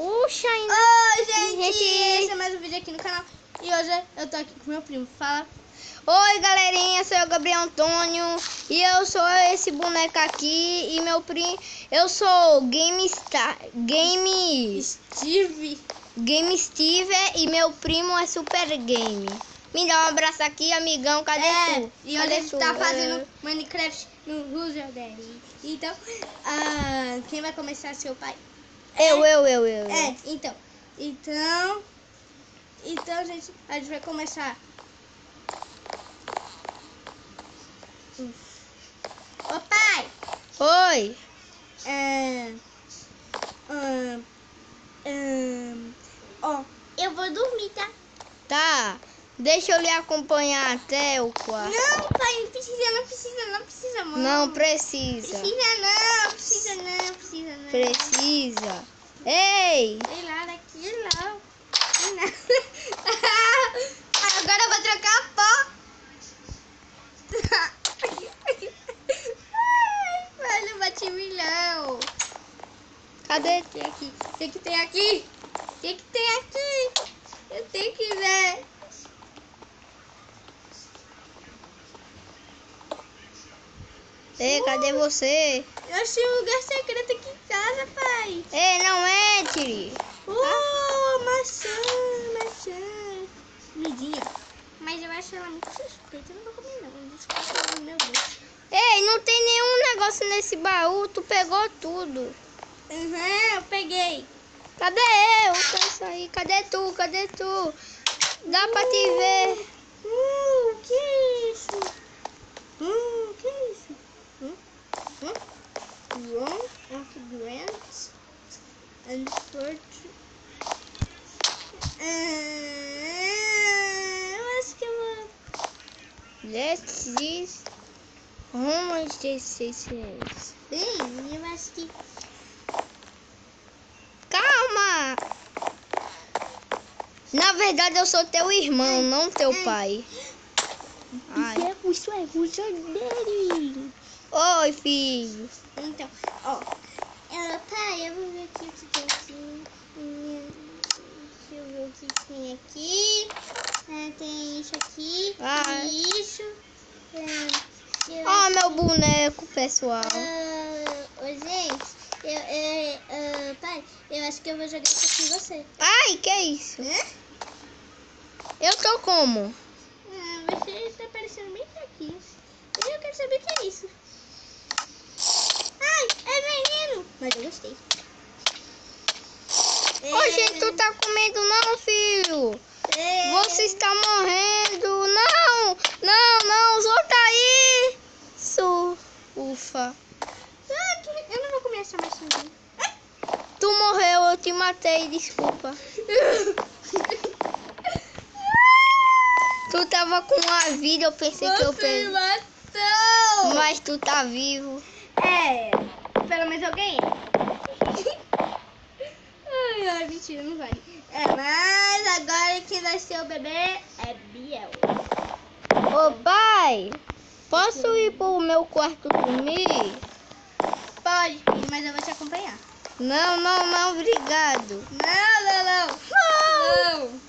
Puxa ainda. Oi, gente! Esse é mais um vídeo aqui no canal. E hoje eu tô aqui com meu primo. Fala. Oi, galerinha, sou eu, Gabriel Antônio. E eu sou esse boneco aqui. E meu primo, eu sou Game Steve. E meu primo é Super Game. Me dá um abraço aqui, amigão. Cadê tu? E hoje Cadê a gente tu? tá fazendo Minecraft no User Daddy. Então, quem vai começar, seu pai? Eu. Então, gente, a gente vai começar. Ô, pai! Oi. Ó, eu vou dormir, tá? Tá. Deixa eu lhe acompanhar até o quarto. Não, pai, não precisa, mano. Não precisa. Precisa não. Precisa. Ei! Sei lá, daqui lá. Agora eu vou trocar a pó. Ai, velho, bati milhão. Cadê? Tem aqui. O que tem aqui? Eu tenho que ver. Ei, cadê você? Eu achei um lugar secreto aqui em casa, pai. Ei, não entre! Maçã. Comidinha. Mas eu acho ela muito suspeita. Eu não vou comer, não. Desculpa, meu Deus. Ei, não tem nenhum negócio nesse baú, tu pegou tudo. Eu peguei. Cadê eu? Quero sair. Cadê tu? Dá pra te ver. Que é isso? Que é isso? Wrong of grants and fortune. Eu acho que eu vou. Let's this. Como desses. Bem, eu acho que. Calma! Na verdade eu sou teu irmão, não teu pai. Ai. Isso é ruja dele. Oi, filho. Então, pai, eu vou ver aqui o que tem aqui. Deixa eu ver o que tem aqui. Tem isso aqui. Ai. Tem isso. Ó, meu boneco, pessoal. Gente, pai, eu acho que eu vou jogar isso aqui em você. Ai, que é isso? Eu tô como? Você tá parecendo bem fraquinho. E eu quero saber o que é isso. Ai, é veneno. Mas eu gostei. Ô, gente, tu tá comendo não, filho? Você está morrendo. Não, solta isso. Ufa. Eu não vou comer essa maçãzinha. Tu morreu, eu te matei, desculpa. Tu tava com uma vida, eu pensei que eu perdi. matou. Mas tu tá vivo. Pelo menos eu ganhei. Ai, mentira, não vale. Mas agora quem vai ser o bebê é Biel. Ô, pai, posso ir pro meu quarto dormir? Pode, mas eu vou te acompanhar. Não, obrigado. Não.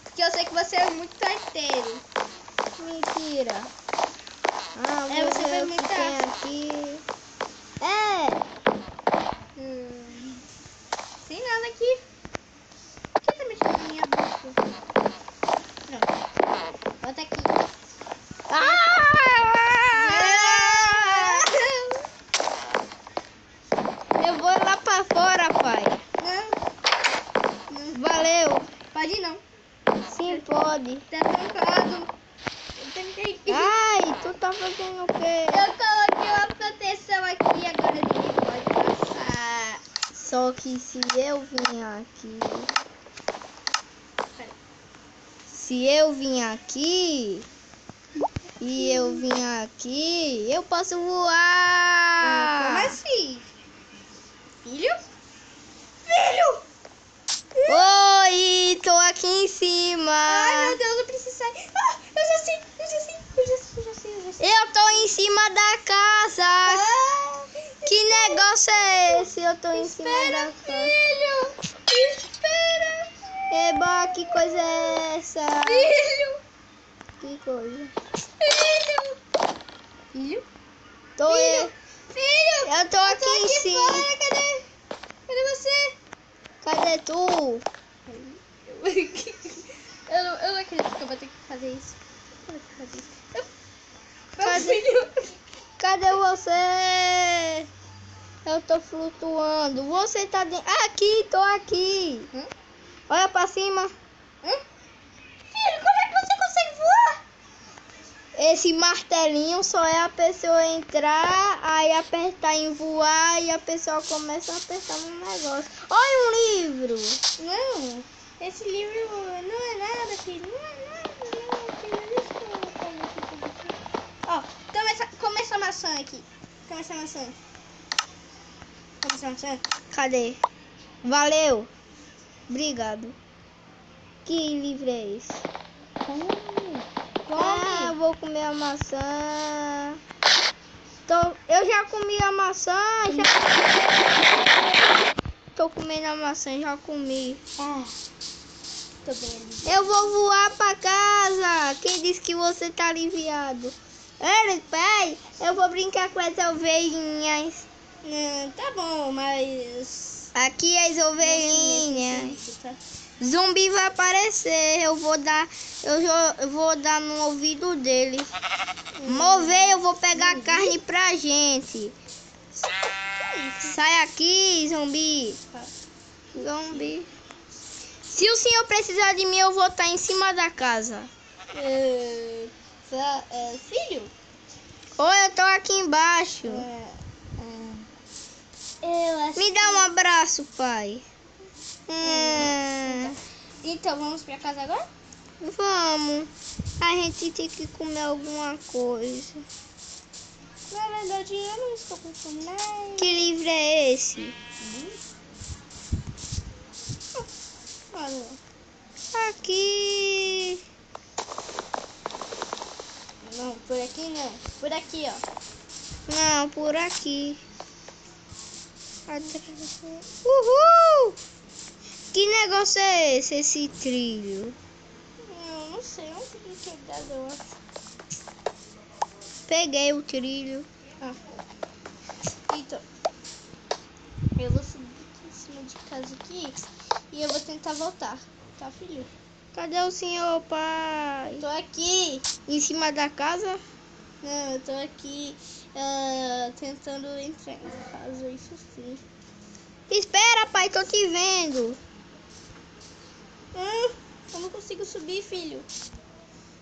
Porque eu sei que você é muito arteiro. Mentira. Você foi muito tem aqui. Tem nada aqui. Por que tá mexendo na minha boca? Pronto. Bota aqui. Eu vou lá pra fora, pai. Não. Valeu. Pode ir, não. Sim, pode. Tá trancado. Eu tentei. Ai, tu tá fazendo o quê? Eu coloquei uma proteção aqui, agora ninguém pode passar. Só que se eu vim aqui... Se eu vim aqui... E eu vim aqui... Eu posso voar! Como assim? Filho? Oi, tô aqui em cima! Ai, meu Deus, eu preciso sair. Eu já sei. Eu tô em cima da casa! Que negócio é esse? Eu tô em cima da casa. Filho! Espera. Eba, que coisa é essa? Filho. Que coisa? Filho. Filho. Filho. Filho. Eu tô aqui em cima. Fora, cadê? Cadê você? Cadê tu? Eu não acredito que eu vou ter que fazer isso. Eu vou ter que fazer isso. Meu Cadê? filho. Cadê você? Eu tô flutuando. Você tá dentro. Aqui, tô aqui. Olha pra cima. Filho, como é que você consegue voar? Esse martelinho só é a pessoa entrar, aí apertar em voar e a pessoa começa a apertar no negócio. Olha um livro. Não, esse livro não é nada, filho. Não é nada, não, filho. Deixa eu pegar aqui tudo aqui. Ó, come essa maçã aqui. Come essa maçã. Come essa maçã. Cadê? Valeu. Obrigado. Que livro é esse? Come. Ah, vou comer a maçã. Eu já comi a maçã. Tô comendo a maçã, já comi. Tô bem ali. Eu vou voar pra casa. Quem disse que você tá aliviado? Ei, pai, eu vou brincar com as ovelhinhas. Tá bom, mas... Aqui as ovelhinhas. Tá? Zumbi vai aparecer. Eu vou dar no ouvido dele. Mover, eu vou pegar a carne pra gente. Sai aqui, zumbi. Zumbi. Se o senhor precisar de mim, eu vou estar em cima da casa. Filho? Oi, eu tô aqui embaixo. Me dá um abraço, pai. Então, vamos pra casa agora? Vamos. A gente tem que comer alguma coisa. Na verdade, eu não estou com fome. Que livro é esse? Olha. Aqui. Não, por aqui não. Por aqui, ó. Não, por aqui. Uhul! Que negócio é esse trilho? Eu não sei, onde que quebrado, eu acho. Peguei o trilho. Então, eu vou subir aqui em cima de casa aqui e eu vou tentar voltar, tá, filho? Cadê o senhor, pai? Tô aqui. Em cima da casa? Não, eu tô aqui tentando entrar em casa, isso sim. Espera, pai, tô te vendo. Eu não consigo subir, filho.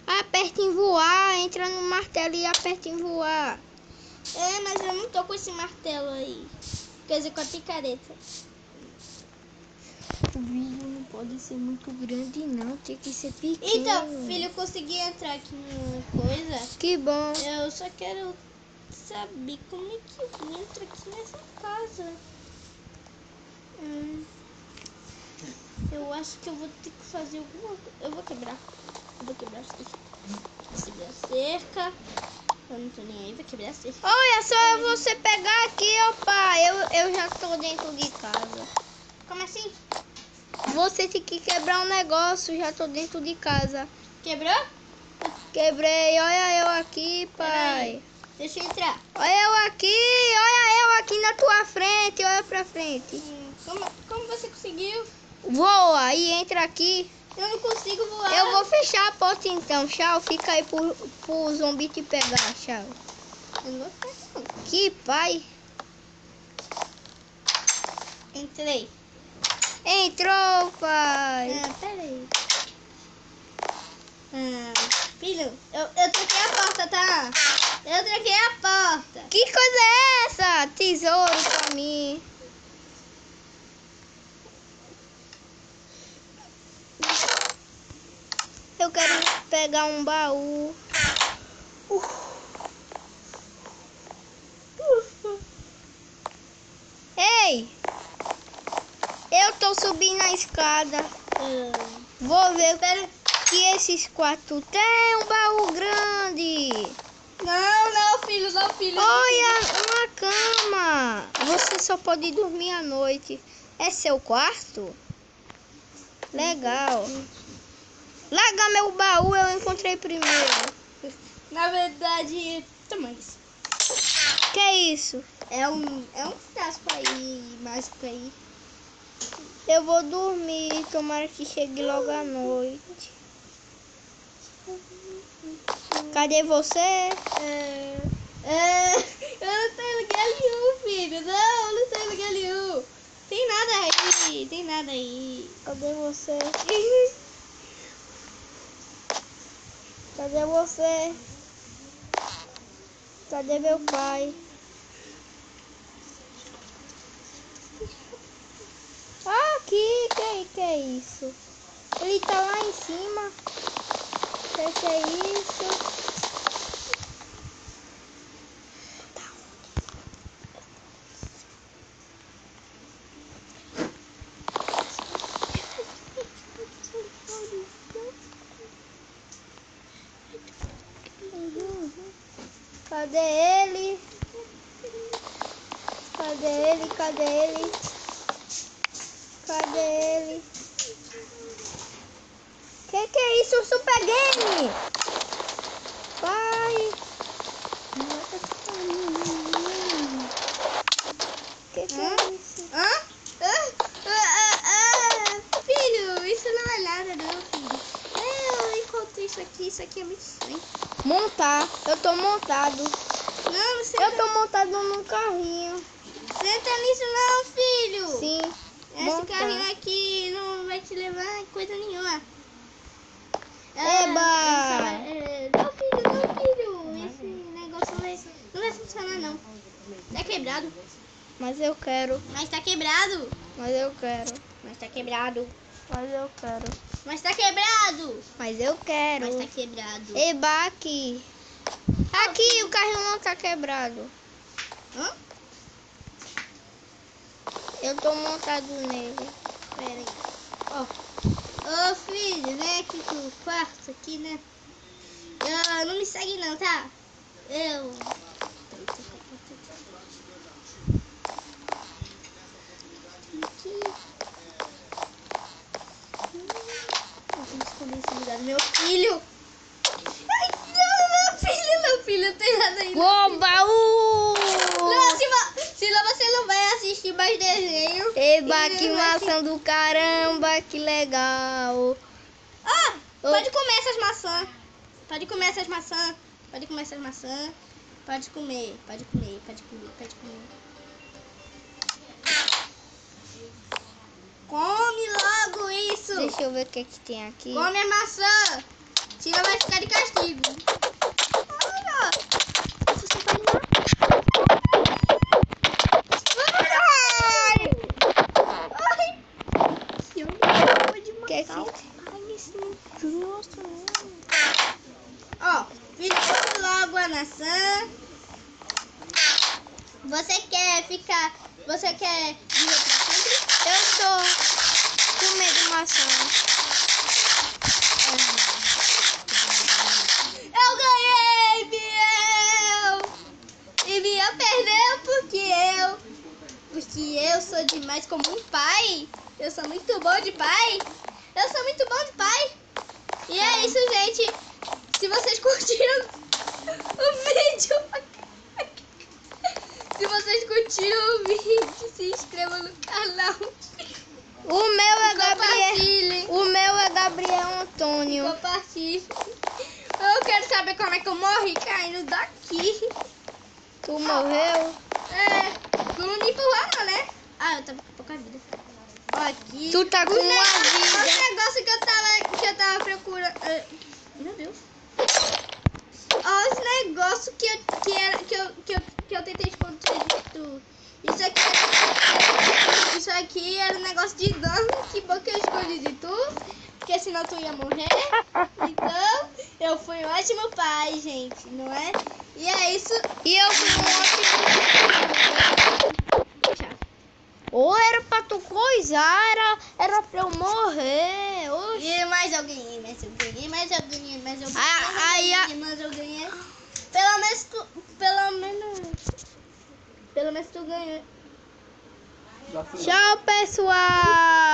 Aperta em voar, entra no martelo e aperta em voar. Mas eu não tô com esse martelo aí. Quer dizer, com a picareta. O vídeo não pode ser muito grande, não. Tem que ser pequeno. Então, filho, eu consegui entrar aqui numa coisa. Que bom. Eu só quero saber como é que eu entro aqui nessa casa. Eu acho que eu vou ter que fazer alguma coisa. Eu vou quebrar isso aqui. Quebrar a cerca. Eu não tô nem aí, vou quebrar a cerca. Olha só, você pegar aqui, ó, pai. Eu já tô dentro de casa. Como assim? Você tem que quebrar um negócio, já tô dentro de casa. Quebrou? Quebrei, olha eu aqui, pai. Deixa eu entrar. Olha eu aqui na tua frente, olha pra frente. Como você conseguiu? Voa e entra aqui. Eu não consigo voar. Eu vou fechar a porta então, tchau. Fica aí pro zumbi te pegar, tchau. Eu não vou ficar aqui, não. Que pai. Entrei. Entrou, pai. Pera aí. Filho, eu tranquei a porta, tá? Eu tranquei a porta. Que coisa é essa? Tesouro pra mim. Eu quero pegar um baú. Ei! Eu tô subindo a escada. Vou ver. Espera que esses quartos tem um baú grande. Não, filho, não, filho. Olha, uma cama. Você só pode dormir à noite. É seu quarto? Legal. Larga meu baú, eu encontrei primeiro. Na verdade, toma isso. Que é isso? É um frasco aí, mágico aí. Eu vou dormir, tomara que chegue logo à noite. Cadê você? Eu não tô em lugar nenhum, filho. Não, não tô em lugar nenhum. Tem nada aí. Cadê você? Cadê você? Cadê meu pai? Ah, aqui, que é isso? Ele tá lá em cima. Que é isso? Cadê ele? Cadê ele? Cadê ele? Cadê ele? Que é isso? Super Game! Pai! Que é isso? Filho, isso não é nada não, filho. Eu encontrei isso aqui é muito estranho. Montar. Eu tô montado. Não, você Eu tô montado num carrinho. senta nisso não, filho. Sim. Esse montar. carrinho aqui não vai te levar em coisa nenhuma. Eba! Não, filho. Esse negócio não vai funcionar, não. Tá quebrado. Mas eu quero. Mas tá quebrado. Mas eu quero. Mas tá quebrado. Mas eu quero. Mas tá quebrado. Mas eu quero. Mas tá quebrado. Eba, aqui. Aqui, o carrinho não tá quebrado. Hã? Eu tô montado nele. Pera aí. Ô, filho, vem aqui pro quarto aqui, né? Não me segue não, tá? Eu tenho que escolher esse lugar do meu filho. Ai, não, filho, não tem nada aí. Uou, baú! Não, senão você não vai assistir mais desenho. Eba, E que não vai maçã do caramba, que legal. Pode comer essas maçãs. Pode comer essas maçãs. Pode comer essas maçãs. Pode comer. Come logo isso. Deixa eu ver o que tem aqui. Come a maçã. Senão vai ficar de castigo. Olha. Você vai lá. Ai. Eu não vou de Que é maçã. que- Ai, esse grosso. Ó, filho, come logo a maçã. Você quer viver pra sempre? Eu tô com medo de maçã. Eu ganhei, Biel! E Biel perdeu porque eu sou demais como um pai. Eu sou muito bom de pai. E é isso, gente. Se vocês curtiram o vídeo, se inscrevam no canal. O meu é Gabriel. Compartilhem. O meu é Gabriel Antônio. Compartilhem. Eu quero saber como é que eu morri caindo daqui. Tu morreu? Tu não me empurrou, né? Eu tava com pouca vida. Ó, aqui. Tu tá com uma vida. O negócio que eu tava procurando. Meu Deus. Ó, os negócios que eu tentei esconder de tu. Isso aqui era um negócio de dano. Que bom que eu escondi de tu. Porque senão tu ia morrer. Então, eu fui um ótimo pai, gente, não é? E é isso. E eu fui um ótimo. Ou era pra tu coisar, era pra eu morrer. Oxi. E mais eu ganhei. Pelo menos tu ganhou. Tchau, pessoal.